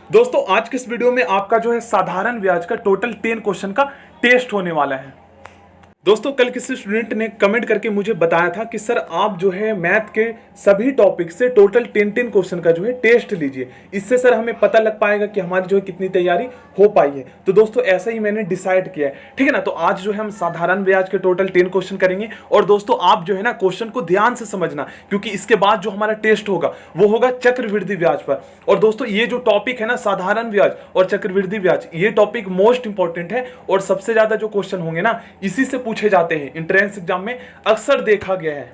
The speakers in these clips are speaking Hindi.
दोस्तों आज के इस वीडियो में आपका जो है साधारण ब्याज का टोटल 10 क्वेश्चन का टेस्ट होने वाला है। दोस्तों कल किसी स्टूडेंट ने कमेंट करके मुझे बताया था कि सर आप जो है मैथ के सभी टॉपिक से टोटल 10 क्वेश्चन का जो है टेस्ट लीजिए, इससे सर हमें पता लग पाएगा कि हमारी जो है कितनी तैयारी हो पाई है। तो दोस्तों ऐसा ही मैंने डिसाइड किया है, ठीक है ना। तो आज जो है हम साधारण ब्याज के टोटल 10 क्वेश्चन करेंगे और दोस्तों आप जो है ना क्वेश्चन को ध्यान से समझना, क्योंकि इसके बाद जो हमारा टेस्ट होगा वो होगा चक्रवृद्धि ब्याज पर। और दोस्तों ये जो टॉपिक है ना साधारण ब्याज और चक्रवृद्धि ब्याज, ये टॉपिक मोस्ट इंपॉर्टेंट है और सबसे ज्यादा जो क्वेश्चन होंगे ना इसी से पूछे जाते हैं, एंट्रेंस एग्जाम में अक्सर देखा गया है।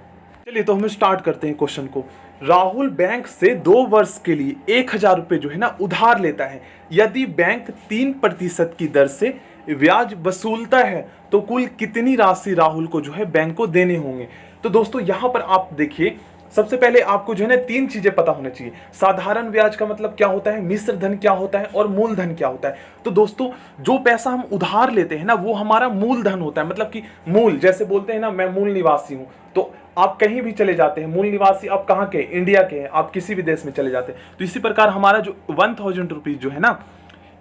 चलिए तो हम स्टार्ट करते हैं क्वेश्चन को। राहुल बैंक से 2 वर्ष के लिए 1000 रुपए जो है ना उधार लेता है। यदि बैंक 3% की दर से ब्याज वसूलता है तो कुल कितनी राशि राहुल को जो है बैंक को देने होंगे। तो दोस्तों यहां पर आप देखिए, सबसे पहले आपको जो है ना 3 चीजें पता होना चाहिए। साधारण ब्याज का मतलब क्या होता है, मिश्र धन क्या होता है और मूलधन क्या होता है। तो दोस्तों जो पैसा हम उधार लेते हैं ना वो हमारा मूलधन होता है, मतलब कि मूल, जैसे बोलते हैं ना मैं मूल निवासी हूं, तो आप कहीं भी चले जाते हैं, मूल निवासी आप कहाँ के, इंडिया के हैं, आप किसी भी देश में चले जाते हैं। तो इसी प्रकार हमारा जो 1000 रुपीज जो है ना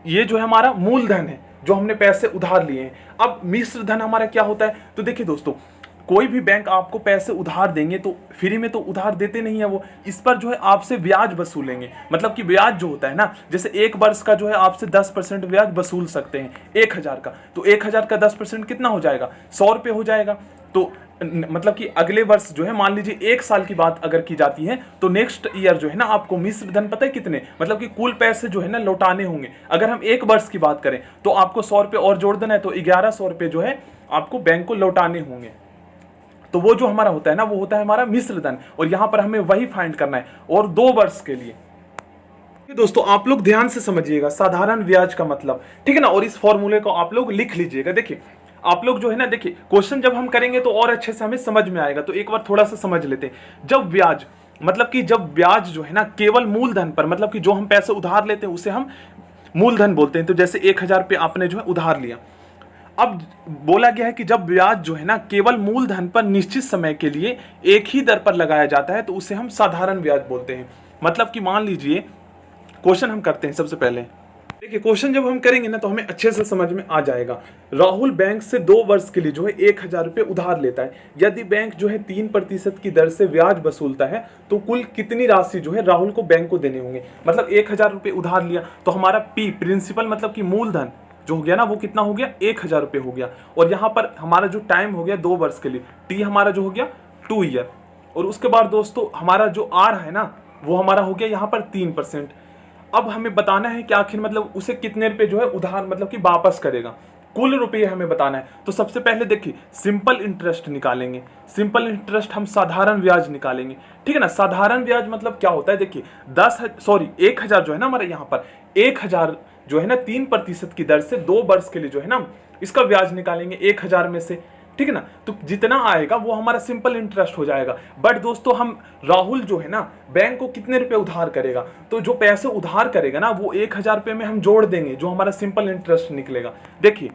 ये जो है हमारा मूलधन है, जो हमने पैसे उधार लिए हैं। अब मिश्र धन हमारा क्या होता है, तो देखिए दोस्तों कोई भी बैंक आपको पैसे उधार देंगे तो फ्री में तो उधार देते नहीं है वो, इस पर जो है आपसे ब्याज वसूलेंगे। मतलब कि ब्याज जो होता है ना, जैसे 1 वर्ष का जो है आपसे 10% ब्याज वसूल सकते हैं 1000 का, तो 1000 का 10% कितना हो जाएगा, 100 रुपये हो जाएगा। तो मतलब कि अगले वर्ष जो है मान लीजिए 1 साल की बात अगर की जाती है तो नेक्स्ट ईयर जो है ना आपको मिश्र धन पता है कितने, मतलब कि कुल पैसे जो है ना लौटाने होंगे। अगर हम 1 वर्ष की बात करें तो आपको 100 रुपये और जोड़ देना है, तो 1100 रुपये जो है आपको बैंक को लौटाने होंगे। तो वो जो हमारा होता है ना वो होता है हमारा मिश्र धन, और यहां पर हमें वही फाइंड करना है और 2 वर्ष के लिए। दोस्तों आप लोग ध्यान से समझिएगा साधारण ब्याज का मतलब, ठीक है ना, और इस फॉर्मूले को आप लोग लिख लीजिएगा। देखिए आप लोग जो है ना, देखिए क्वेश्चन जब हम करेंगे तो और अच्छे से हमें समझ में आएगा। तो एक बार थोड़ा सा समझ लेते हैं। जब ब्याज, मतलब कि जब ब्याज जो है ना केवल मूलधन पर, मतलब कि जो हम पैसे उधार लेते हैं उसे हम मूलधन बोलते हैं। तो जैसे 1000 रुपये आपने जो है उधार लिया, अब बोला गया है कि जब ब्याज जो है ना केवल मूलधन पर निश्चित समय के लिए एक ही दर पर लगाया जाता है तो उसे हम साधारण ब्याज बोलते हैं। मतलब कि मान लीजिए क्वेश्चन हम करते हैं। सबसे पहले देखिए क्वेश्चन जब हम करेंगे ना तो हमें अच्छे से समझ में आ जाएगा। राहुल बैंक से 2 वर्ष के लिए जो है 1000 रुपये उधार लेता है। यदि बैंक जो है 3% की दर से ब्याज वसूलता है तो कुल कितनी राशि जो है राहुल को बैंक को देने होंगे। मतलब 1000 रुपये उधार लिया तो हमारा पी प्रिंसिपल मतलब कि मूलधन जो हो गया ना वो कितना हो गया, 1000 रुपये हो गया। और यहाँ पर हमारा जो टाइम हो गया 2 वर्ष के लिए, टी हमारा जो हो गया 2 ईयर। और उसके बाद दोस्तों हमारा जो आर है ना वो हमारा हो गया यहाँ पर 3%। अब हमें बताना है कि आखिर मतलब उसे कितने रुपए जो है उधार मतलब कि वापस करेगा, कुल रुपये हमें बताना है। तो सबसे पहले देखिए सिंपल इंटरेस्ट निकालेंगे, सिंपल इंटरेस्ट हम साधारण ब्याज निकालेंगे, ठीक है ना। साधारण ब्याज मतलब क्या होता है, देखिए 1000 जो है ना हमारे यहाँ पर 1000 जो है ना 3% की दर से 2 वर्ष के लिए जो है ना इसका ब्याज निकालेंगे 1000 में से, ठीक है ना। तो जितना आएगा वो हमारा सिंपल इंटरेस्ट हो जाएगा। बट दोस्तों हम राहुल जो है ना बैंक को कितने रुपए उधार करेगा, तो जो पैसे उधार करेगा ना वो 1000 रुपये में हम जोड़ देंगे जो हमारा सिंपल इंटरेस्ट निकलेगा। देखिए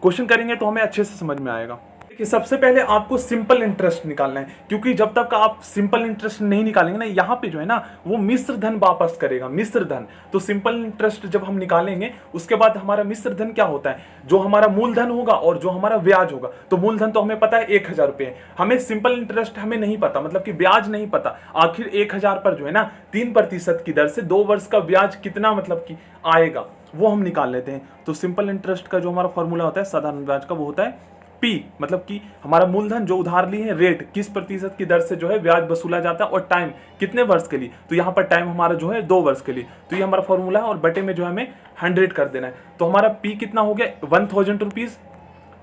क्वेश्चन करेंगे तो हमें अच्छे से समझ में आएगा। देखिए सबसे पहले आपको सिंपल इंटरेस्ट निकालना है, क्योंकि जब तक आप सिंपल इंटरेस्ट नहीं निकालेंगे ना यहाँ पे जो है ना वो मिश्र धन वापस करेगा, मिश्र धन। तो सिंपल इंटरेस्ट जब हम निकालेंगे उसके बाद हमारा मिश्र धन क्या होता है, जो हमारा मूलधन होगा और जो हमारा ब्याज होगा। तो मूलधन तो हमें पता है 1000 रुपये, हमें सिंपल इंटरेस्ट हमें नहीं पता, मतलब कि ब्याज नहीं पता। आखिर 1000 पर जो है ना 3% की दर से 2 वर्ष का ब्याज कितना मतलब कि आएगा वो हम निकाल लेते हैं। तो सिंपल इंटरेस्ट का जो हमारा फॉर्मूला होता है साधारण ब्याज का वो होता है पी, मतलब कि हमारा मूलधन जो उधार लिए हैं, रेट किस प्रतिशत की दर से जो है ब्याज वसूला जाता है, और टाइम कितने वर्ष के लिए। तो यहाँ पर टाइम हमारा जो है 2 वर्ष के लिए। तो ये हमारा फॉर्मूला है और बटे में जो है हमें 100 कर देना है। तो हमारा पी कितना हो गया 1000 रुपीज,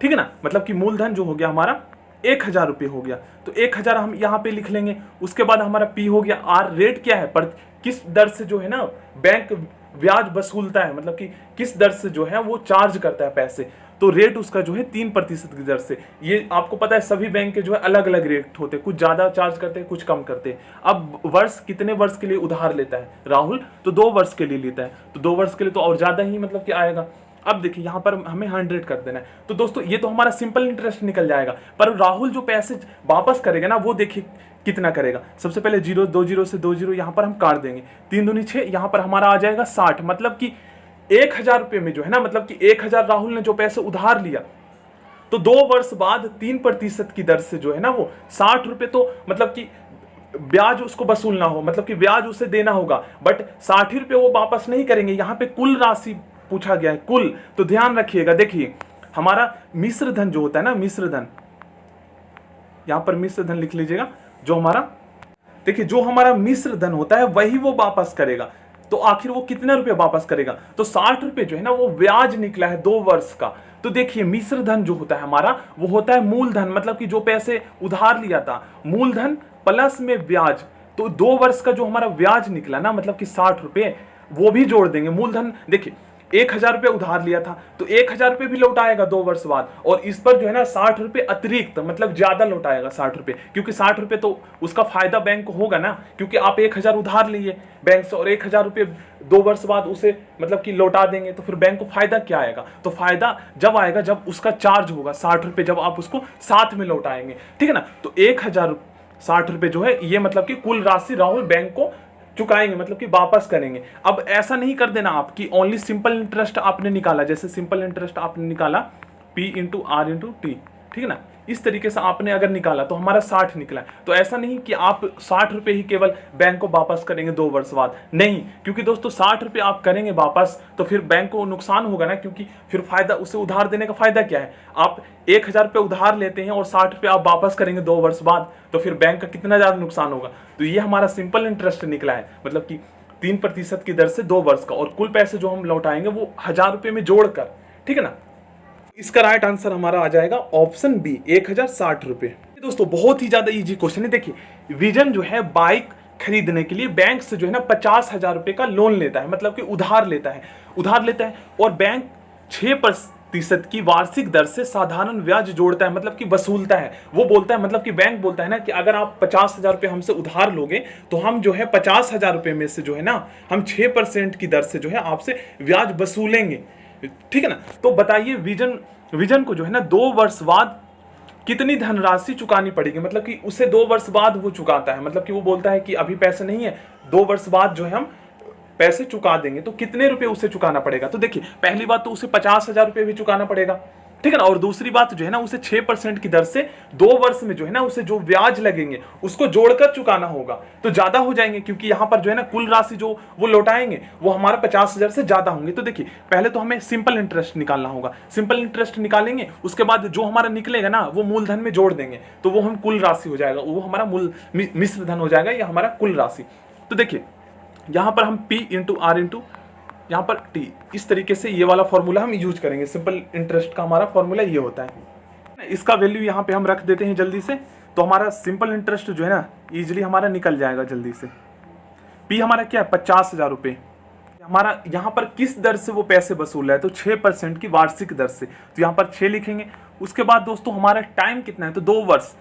ठीक है ना। मतलब कि मूलधन जो हो गया हमारा 1000 रुपये हो गया। तो 1000 हम यहाँ पे लिख लेंगे। उसके बाद हमारा पी हो गया आर, रेट क्या है पर किस दर से जो है ना बैंक ब्याज वसूलता है, मतलब कि किस दर से जो है वो चार्ज करता है पैसे। तो रेट उसका जो है 3% की दर से। ये आपको पता है सभी बैंक के जो है अलग अलग रेट होते हैं, कुछ ज्यादा चार्ज करते हैं कुछ कम करते हैं। अब वर्ष कितने वर्ष के लिए उधार लेता है राहुल, तो 2 वर्ष के लिए लेता है। तो 2 वर्ष के लिए तो और ज्यादा ही मतलब कि आएगा। अब देखिए यहाँ पर हमें 100 कर देना है, तो दोस्तों ये तो हमारा सिंपल इंटरेस्ट निकल जाएगा। पर राहुल जो पैसे वापस करेगा ना, वो देखिए कितना करेगा। सबसे पहले 0, 2 0 से 2 0 यहाँ पर हम काट देंगे, 3 दूनी 6, यहाँ पर हमारा आ जाएगा 60। मतलब कि 1000 रुपये में जो है ना, मतलब कि 1000 राहुल ने जो पैसे उधार लिया, तो 2 वर्ष बाद 3% की दर से जो है ना वो 60 रुपये, तो मतलब कि ब्याज उसको वसूलना हो, मतलब कि ब्याज उसे देना होगा, बट 60 रुपये वो वापस नहीं करेंगे। यहाँ पे कुल राशि पूछा गया है, कुल। तो ध्यान रखिएगा, देखिए हमारा मिश्र धन जो होता है ना, मिश्र धन, यहाँ पर मिश्र धन लिख लीजिएगा, जो हमारा, देखिए जो हमारा मिश्र धन होता है वही वो वापस करेगा। तो आखिर वो कितने रुपए वापस करेगा, तो 60 रुपए जो है ना वो ब्याज निकला है 2 वर्ष का। तो देखिए मिश्र धन जो होता है हमारा, वो होता है मूलधन, मतलब कि जो पैसे उधार लिया था, मूलधन प्लस में ब्याज। तो 2 वर्ष का जो हमारा ब्याज निकला ना, मतलब कि 60 रुपए, वो भी जोड़ देंगे। मूलधन देखिए 1000 रुपये उधार लिया था, तो 1000 रुपये भी लौटाएगा 2 वर्ष बाद, और इस पर जो है ना 60 रुपये अतिरिक्त, मतलब ज्यादा लौटाएगा 60 रुपये, क्योंकि 60 रुपये तो उसका फायदा बैंक को होगा ना, क्योंकि आप 1000 उधार लिए बैंक से और 1000 रुपये 2 वर्ष बाद उसे मतलब कि लौटा देंगे, तो फिर बैंक को फायदा क्या आएगा, तो फायदा जब आएगा जब उसका चार्ज होगा 60 रुपये, जब आप उसको साथ में लौटाएंगे, ठीक है ना। तो 1060 रुपये जो है ये मतलब कि कुल राशि राहुल बैंक को चुकाएंगे, मतलब कि वापस करेंगे। अब ऐसा नहीं कर देना आप कि ओनली सिंपल इंटरेस्ट आपने निकाला, जैसे सिंपल इंटरेस्ट आपने निकाला P into R into T, ठीक है ना, इस तरीके से आपने अगर निकाला तो हमारा 60 निकला। तो ऐसा नहीं कि आप 60 रुपये ही केवल बैंक को वापस करेंगे 2 वर्ष बाद, नहीं, क्योंकि दोस्तों 60 रुपये आप करेंगे वापस तो फिर बैंक को नुकसान होगा ना, क्योंकि फिर फायदा, उसे उधार देने का फायदा क्या है, आप 1000 रुपये उधार लेते हैं और 60 रुपये आप वापस करेंगे 2 वर्ष बाद, तो फिर बैंक का कितना ज्यादा नुकसान होगा। तो ये हमारा सिंपल इंटरेस्ट निकला है, मतलब कि 3% की दर से 2 वर्ष का, और कुल पैसे जो हम लौटाएंगे वो 1000 रुपये में जोड़कर, ठीक है ना। इसका राइट आंसर हमारा आ जाएगा ऑप्शन बी, 1060 रुपये। दोस्तों बहुत ही ज्यादा इजी क्वेश्चन है। देखिए विजन जो है बाइक खरीदने के लिए बैंक से जो है ना 50,000 रुपये का लोन लेता है, मतलब कि उधार लेता है, और बैंक 6% की वार्षिक दर से साधारण ब्याज जोड़ता है, मतलब कि वसूलता है। वो बोलता है, मतलब कि बैंक बोलता है ना कि अगर आप 50,000 रुपये हमसे उधार लोगे तो हम जो है 50,000 रुपये में से जो है ना हम 6% की दर से जो है आपसे ब्याज वसूलेंगे, ठीक है ना। तो बताइए विजन को जो है ना 2 वर्ष बाद कितनी धनराशि चुकानी पड़ेगी, मतलब कि उसे 2 वर्ष बाद वो चुकाता है, मतलब कि वो बोलता है कि अभी पैसे नहीं है, 2 वर्ष बाद जो है हम पैसे चुका देंगे, तो कितने रुपए उसे चुकाना पड़ेगा। तो देखिए पहली बात तो उसे 50,000 रुपये भी चुकाना पड़ेगा, ठीक है ना, और दूसरी बात जो है ना उसे 6% की दर से 2 वर्ष में जो है ना उसे जो ब्याज लगेंगे उसको जोड़कर चुकाना होगा, तो ज्यादा हो जाएंगे, क्योंकि यहाँ पर जो है ना कुल राशि जो वो लौटाएंगे वो हमारा 50,000 से ज्यादा होंगे। तो देखिए पहले तो हमें सिंपल इंटरेस्ट निकालना होगा, सिंपल इंटरेस्ट निकालेंगे, उसके बाद जो हमारा निकलेगा ना वो मूलधन में जोड़ देंगे, तो वो हम कुल राशि हो जाएगा, वो हमारा मिश्र धन हो जाएगा, या हमारा कुल राशि। तो देखिए यहाँ पर हम P इंटू R इंटू यहाँ पर T, इस तरीके से ये वाला फॉर्मूला हम यूज करेंगे। सिंपल इंटरेस्ट का हमारा फॉर्मूला ये होता है। इसका वैल्यू यहाँ पे हम रख देते हैं जल्दी से, तो हमारा सिंपल इंटरेस्ट जो है ना इजीली हमारा निकल जाएगा जल्दी से। P हमारा क्या है, 50,000 रुपये। हमारा यहाँ पर किस दर से वो पैसे वसूल रहा है, तो 6% की वार्षिक दर से, तो यहाँ पर 6 लिखेंगे। उसके बाद दोस्तों हमारा टाइम कितना है, तो 2 वर्ष,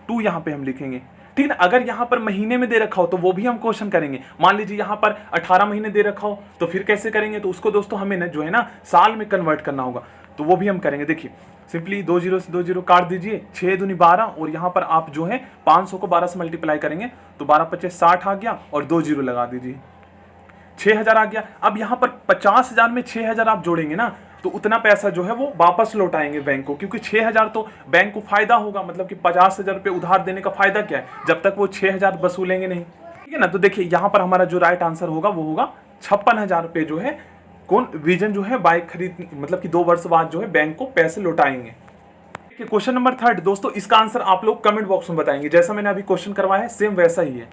2 यहाँ पे हम लिखेंगे, ठीक है ना। अगर यहाँ पर महीने में दे रखा हो तो वो भी हम क्वेश्चन करेंगे। मान लीजिए यहाँ पर 18 महीने दे रखा हो तो फिर कैसे करेंगे, तो उसको दोस्तों हमें ना जो है ना साल में कन्वर्ट करना होगा, तो वो भी हम करेंगे। देखिए सिंपली 2 0 से 2 0 काट दीजिए, 6 दूनी 12, और यहाँ पर आप जो है 500 को 12 से मल्टीप्लाई करेंगे तो 12 25 60 आ गया, और 2 0 लगा दीजिए, 6,000 आ गया। अब यहाँ पर 50,000 में 6,000 आप जोड़ेंगे ना, तो उतना पैसा जो है वो वापस लौटाएंगे बैंक को, क्योंकि 6,000 तो बैंक को फायदा होगा, मतलब कि 50,000 रुपये उधार देने का फायदा क्या है जब तक वो 6,000 वसूलेंगे नहीं, ठीक है ना। तो देखिए यहाँ पर हमारा जो राइट आंसर होगा वो होगा 56,000 रुपये जो है कौन विजन जो है बाइक खरीद, मतलब कि 2 वर्ष बाद जो है बैंक को पैसे लौटाएंगे। क्वेश्चन नंबर 3 दोस्तों, इसका आंसर आप लोग कमेंट बॉक्स में बताएंगे, जैसा मैंने अभी क्वेश्चन करवाया है सेम वैसा ही है।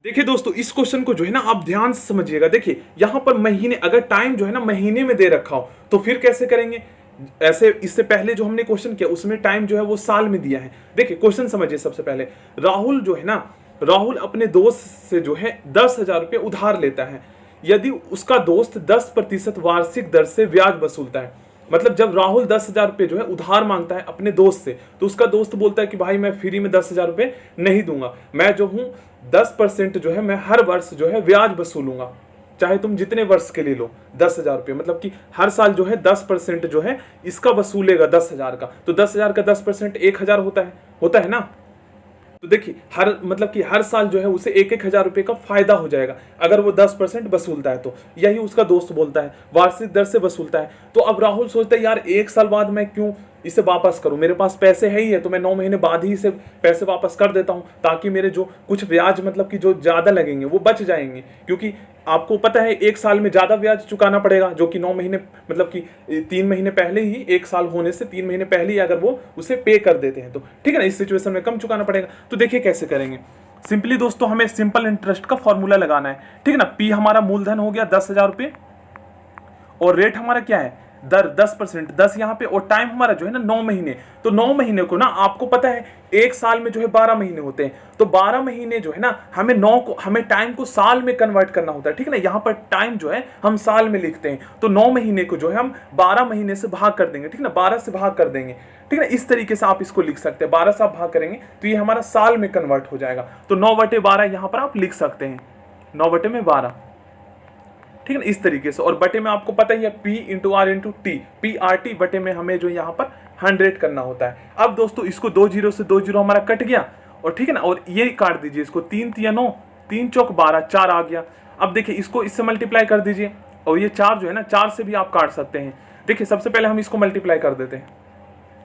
देखिए दोस्तों इस क्वेश्चन को जो है ना आप ध्यान से समझिएगा। देखिए यहाँ पर महीने, अगर टाइम जो है ना महीने में दे रखा हो तो फिर कैसे करेंगे, ऐसे इससे पहले जो हमने क्वेश्चन किया उसमें टाइम जो है वो साल में दिया है। देखिए क्वेश्चन समझिए, सबसे पहले राहुल जो है ना, राहुल अपने दोस्त से जो है 10,000 रुपये उधार लेता है। यदि उसका दोस्त 10% वार्षिक दर से ब्याज वसूलता है, मतलब जब राहुल 10,000 रुपये जो है उधार मांगता है अपने दोस्त से, तो उसका दोस्त बोलता है कि भाई मैं फ्री में 10,000 रुपये नहीं दूंगा, मैं जो हूँ 10% जो है मैं हर वर्ष जो है ब्याज वसूलूंगा, चाहे तुम जितने वर्ष के लिए लो 10,000 रुपये, मतलब कि हर साल जो है 10% जो है इसका वसूलेगा 10,000 का। तो 10,000 का 10% 1,000 होता है ना। तो देखिए हर मतलब कि हर साल जो है उसे 1,000 रुपये का फायदा हो जाएगा अगर वो 10% वसूलता है। तो यही उसका दोस्त बोलता है वार्षिक दर से वसूलता है। तो अब राहुल सोचता है यार 1 साल बाद मैं क्यों इसे वापस करूं, मेरे पास पैसे है ही है, तो मैं 9 महीने बाद ही इसे पैसे वापस कर देता हूं ताकि मेरे जो कुछ ब्याज मतलब कि जो ज़्यादा लगेंगे वो बच जाएंगे। क्योंकि आपको पता है 1 साल में ज़्यादा ब्याज चुकाना पड़ेगा, जो कि 9 महीने मतलब कि 3 महीने पहले ही, 1 साल होने से 3 महीने पहले ही अगर वो उसे पे कर देते हैं तो ठीक है ना, इस सिचुएशन में कम चुकाना पड़ेगा। तो देखिए कैसे करेंगे। सिंपली दोस्तों हमें सिंपल इंटरेस्ट का फॉर्मूला लगाना है, ठीक है ना। पी हमारा मूलधन हो गया 10,000 रुपये और रेट हमारा क्या है दर 10%, 10 यहाँ पे, और टाइम हमारा जो है ना 9 महीने। तो 9 महीने को ना आपको पता है 1 साल में जो है 12 महीने होते हैं, तो 12 महीने जो है ना हमें टाइम को साल में कन्वर्ट करना होता है, ठीक है ना। यहाँ पर टाइम जो है हम साल में लिखते हैं, तो 9 महीने को जो है हम 12 महीने से भाग कर देंगे, ठीक है ना, 12 से भाग कर देंगे, ठीक है ना। इस तरीके से आप इसको लिख सकते हैं, 12 से आप भाग करेंगे तो ये हमारा साल में कन्वर्ट हो जाएगा। तो 9/12 यहाँ पर आप लिख सकते हैं, 9/12, ठीक है ना, इस तरीके से। और बटे में आपको पता ही है P × R × T, PRT बटे में हमें जो यहाँ पर 100 करना होता है। अब दोस्तों इसको 2 0 से 2 0 हमारा कट गया, और ठीक है ना, और ये काट दीजिए इसको, 3 × 9, 3 × 12, 4 आ गया। अब देखिए इसको इससे मल्टीप्लाई कर दीजिए, और ये 4 जो है ना 4 से भी आप काट सकते हैं। देखिए सबसे पहले हम इसको मल्टीप्लाई कर देते हैं,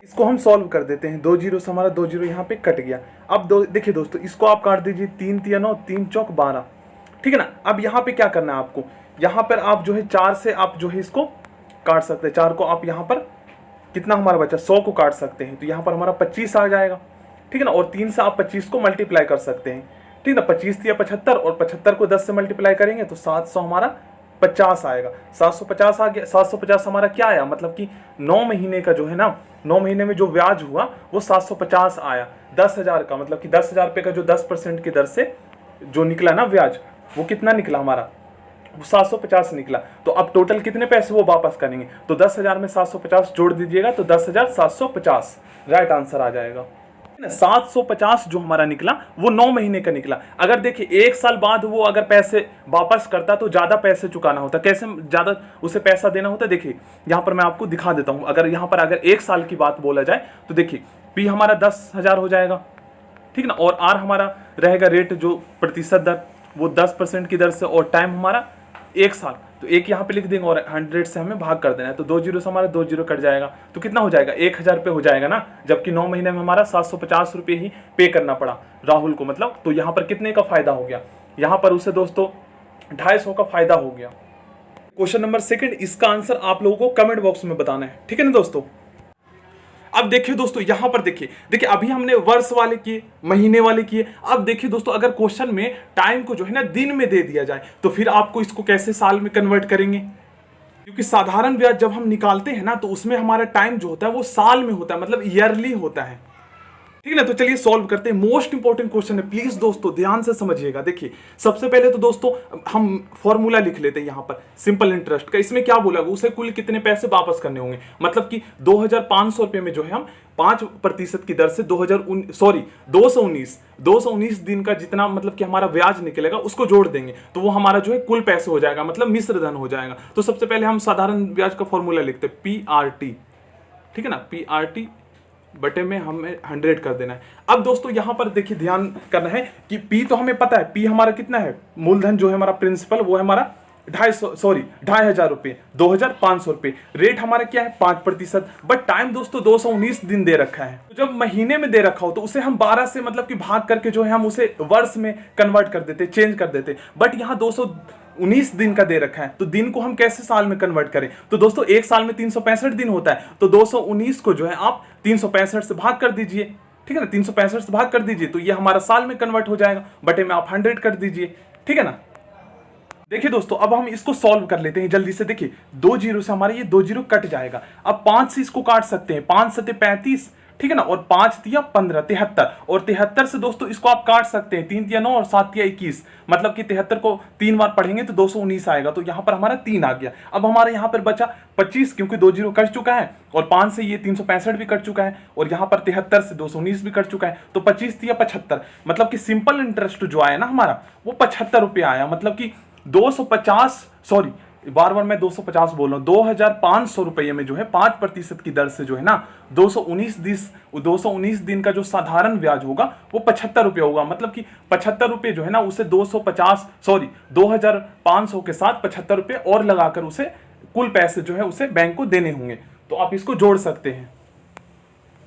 इसको हम सॉल्व कर देते हैं। 2 0 से हमारा 2 0 यहाँ पे कट गया। अब देखिए दोस्तों इसको आप काट दीजिए, 3 × 9, 3 × 12, ठीक है ना। अब यहाँ पे क्या करना है आपको, यहाँ पर आप जो है 4 से आप जो है इसको काट सकते हैं, 4 को आप यहाँ पर कितना हमारा बचा 100 को काट सकते हैं, तो यहाँ पर हमारा 25 आ जाएगा, ठीक है ना। और 3 से आप 25 को मल्टीप्लाई कर सकते हैं, ठीक है ना। 25 या 75, और 75 को 10 से मल्टीप्लाई करेंगे तो 700 हमारा 50 आएगा, 750 आ गया। 750 हमारा क्या आया, मतलब कि 9 महीने का जो है ना, 9 महीने में जो ब्याज हुआ वो 750 आया 10,000 का, मतलब कि 10,000 रुपये का जो 10% की दर से जो निकला ना ब्याज, वो कितना निकला हमारा, 750 निकला। तो अब टोटल कितने पैसे वो वापस करेंगे, तो 10,000 में 750 जोड़ दीजिएगा तो 10,750 राइट आंसर आ जाएगा। 750 जो हमारा निकला वो 9 महीने का निकला। अगर देखिए 1 साल बाद वो अगर पैसे वापस करता तो ज्यादा पैसे चुकाना होता, कैसे ज्यादा उसे पैसा देना होता, देखिए यहाँ पर मैं आपको दिखा देता हूँ। अगर यहाँ पर अगर 1 साल की बात बोला जाए तो देखिए पी हमारा 10,000 हो जाएगा, ठीक है ना, और आर हमारा रहेगा रेट जो प्रतिशत दर वो 10% की दर से, और टाइम हमारा 1 साल, तो 1 यहाँ पे लिख देंगे और 100 से हमें भाग कर देना है। तो 2 0 से हमारा 2 0 कट जाएगा, तो कितना हो जाएगा 1,000 रुपये हो जाएगा ना, जबकि 9 महीने में हमारा 750 रुपये ही पे करना पड़ा राहुल को, मतलब। तो यहाँ पर कितने का फायदा हो गया, यहाँ पर उसे दोस्तों 250 का फायदा हो गया। क्वेश्चन नंबर 2, इसका आंसर आप लोगों को कमेंट बॉक्स में बताना है, ठीक है ना दोस्तों। अब देखिए दोस्तों यहाँ पर देखिए अभी हमने वर्ष वाले किए, महीने वाले किए। अब देखिए दोस्तों अगर क्वेश्चन में टाइम को जो है ना दिन में दे दिया जाए तो फिर आपको इसको कैसे साल में कन्वर्ट करेंगे, क्योंकि साधारण ब्याज जब हम निकालते हैं ना तो उसमें हमारा टाइम जो होता है वो साल में होता है, मतलब ईयरली होता है, ठीक है ना। तो चलिए सॉल्व करते हैं। मोस्ट इंपॉर्टेंट क्वेश्चन है, प्लीज दोस्तों ध्यान से समझिएगा। देखिए सबसे पहले तो दोस्तों हम फॉर्मूला लिख लेते हैं यहाँ पर सिंपल इंटरेस्ट का। इसमें क्या बोला उसे कुल कितने पैसे वापस करने होंगे, मतलब कि 2,500 रुपये में जो है हम 5% की दर से 219 दिन का जितना मतलब कि हमारा ब्याज निकलेगा उसको जोड़ देंगे, तो वो हमारा जो है कुल पैसे हो जाएगा, मतलब मिश्र धन हो जाएगा। तो सबसे पहले हम साधारण ब्याज का फॉर्मूला लिखते हैं PRT, ठीक है ना, PRT बटे में हमें 100 कर देना है। अब दोस्तों यहां पर देखिए ध्यान करना है कि पी तो हमें पता है, पी हमारा कितना है, मूलधन जो है हमारा प्रिंसिपल वो है हमारा 2,500 रुपये, 2,500 रुपये। रेट हमारा क्या है 5%, बट टाइम दोस्तों 219 दिन दे रखा है। तो जब महीने में दे रखा हो तो उसे हम 12 से मतलब कि भाग करके जो है हम उसे वर्ष में कन्वर्ट कर देते, चेंज कर देते। बट यहाँ 219 दिन का दे रखा है, तो दिन को हम कैसे साल में कन्वर्ट करें। तो दोस्तों 1 साल में 365 दिन होता है, तो 219 को जो है आप 365 से भाग कर दीजिए, ठीक है ना, 365 से भाग कर दीजिए तो ये हमारा साल में कन्वर्ट हो जाएगा। बटे में आप 100 कर दीजिए, ठीक है ना। देखिए दोस्तों अब हम इसको सॉल्व कर लेते हैं जल्दी से। देखिए 2 0 से हमारा ये 2 0 कट जाएगा। अब 5 से इसको काट सकते हैं, 5 7 35, ठीक है ना, और 5 तिया 15, 73, और 73 से दोस्तों इसको आप काट सकते हैं, 3 तिया 9 और 7 तिया 21, मतलब कि 73 को 3 बार पढ़ेंगे तो 219 आएगा, तो यहाँ पर हमारा 3 आ गया। अब हमारे यहाँ पर बचा 25, क्योंकि 2 0 कट चुका है, और 5 से ये 365 भी कट चुका है, और यहाँ पर 73 से 219 भी कट चुका है, तो 25 तिया 75, मतलब कि सिंपल इंटरेस्ट जो आया ना हमारा वो 75 रुपये आया, मतलब कि 250, सॉरी बार बार मैं 250 बोल रहा हूँ, 2500 रुपये में जो है 5% की दर से जो है ना 219 दिन का जो साधारण ब्याज होगा वो 75 रुपये होगा। मतलब कि 75 रुपये जो है ना उसे 2500 के साथ 75 रुपये और लगाकर उसे कुल पैसे जो है उसे बैंक को देने होंगे। तो आप इसको जोड़ सकते हैं।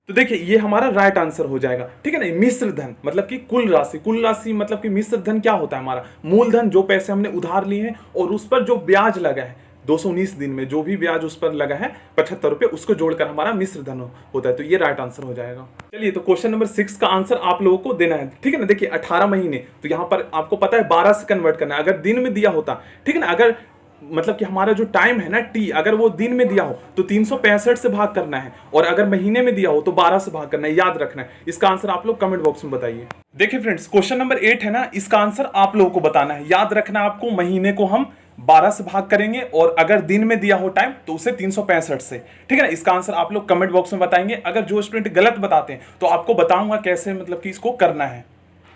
तो देखिए ये हमारा राइट आंसर हो जाएगा, ठीक है ना। मिश्र धन मतलब कि कुल राशि मतलब कि मिश्र धन क्या होता है, हमारा मूलधन जो पैसे हमने उधार लिए हैं और उस पर जो ब्याज लगा है 219 दिन में जो भी ब्याज उस पर लगा है 75 रुपये, उसको जोड़कर हमारा मिश्र धन होता है। तो ये राइट आंसर हो जाएगा। चलिए तो क्वेश्चन नंबर 6 का आंसर आप लोगों को देना है, ठीक है ना। देखिए 18 महीने, तो यहाँ पर आपको पता है 12 से कन्वर्ट करना है। अगर दिन में दिया होता, ठीक है ना, अगर मतलब कि हमारा जो टाइम है ना टी, अगर वो दिन में दिया हो तो 365 से भाग करना है, और अगर महीने में दिया हो तो 12 से भाग करना है, याद रखना है। इसका आंसर आप लोग कमेंट बॉक्स में बताइए। देखिए फ्रेंड्स क्वेश्चन नंबर 8 है ना, इसका आंसर आप लोगों को बताना है। याद रखना आपको, महीने को हम 12 से भाग करेंगे और अगर दिन में दिया हो टाइम तो उसे 365 से, ठीक है ना। इसका आंसर आप लोग कमेंट बॉक्स में बताएंगे। अगर जो स्टूडेंट गलत बताते हैं तो आपको बताऊंगा कैसे मतलब कि इसको करना है।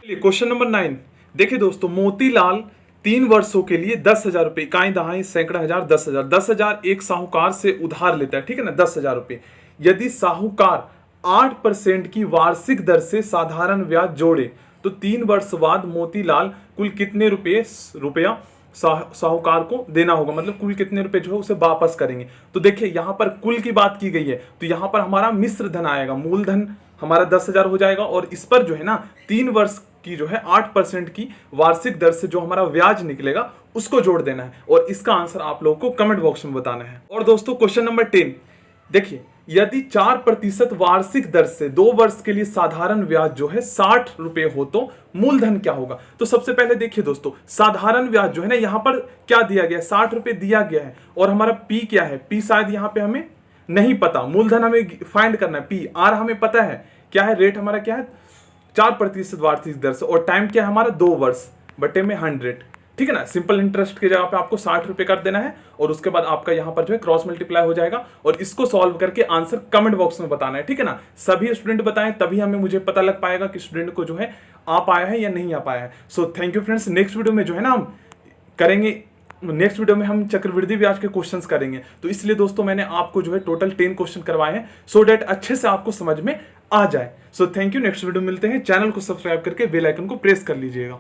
क्वेश्चन नंबर 9 देखिए दोस्तों, मोतीलाल 3 वर्षों के लिए 10,000 रुपये, इकाई दहाई सैकड़ा हजार 10,000, 10,000 एक साहूकार से उधार लेता है, ठीक है ना, 10,000 रुपये। यदि साहूकार 8% की वार्षिक दर से साधारण ब्याज जोड़े तो 3 वर्ष बाद मोतीलाल कुल कितने रुपया साहूकार को देना होगा, मतलब कुल कितने रुपए जो है उसे वापस करेंगे। तो देखिए यहाँ पर कुल की बात की गई है, तो यहाँ पर हमारा मिश्र धन आएगा, मूलधन हमारा 10,000 हो जाएगा और इस पर जो है ना 3 वर्ष की जो है 8% की वार्षिक दर से जो हमारा ब्याज निकलेगा उसको जोड़ देना है, और इसका आंसर आप लोगों को कमेंट बॉक्स में बताना है। और दोस्तों क्वेश्चन नंबर 10 देखिए, यदि 4% वार्षिक दर से 2 वर्ष के लिए साधारण ब्याज जो है 60 रुपए हो तो मूलधन क्या होगा। तो सबसे पहले देखिए दोस्तों, साधारण ब्याज जो है ना यहाँ पर क्या दिया गया है, 60 रुपए दिया गया है, और हमारा पी क्या है, पी शायद यहाँ पे हमें नहीं पता, मूलधन हमें फाइंड करना है। पी आर हमें पता है क्या है, रेट हमारा क्या है 4% वार्षिक दर से, और टाइम क्या है हमारा 2 वर्ष बटे में 100, ठीक है ना। सिंपल इंटरेस्ट की जगह पे आपको 60 रुपए कर देना है, और उसके बाद आपका यहाँ पर जो है क्रॉस मल्टीप्लाई हो जाएगा, और इसको सॉल्व करके आंसर कमेंट बॉक्स में बताना है, ठीक है ना। सभी स्टूडेंट बताएं, तभी हमें मुझे पता लग पाएगा कि स्टूडेंट को जो है आ पाया है या नहीं आ पाया है। So thank you friends. Next video में जो है ना हम करेंगे, नेक्स्ट वीडियो में हम चक्रवृद्धि ब्याज के क्वेश्चंस करेंगे। तो इसलिए दोस्तों मैंने आपको जो है टोटल 10 क्वेश्चन करवाए हैं, सो डेट अच्छे से आपको समझ में आ जाए। So thank you. Next video मिलते हैं। चैनल को सब्सक्राइब करके बेल आइकन को प्रेस कर लीजिएगा।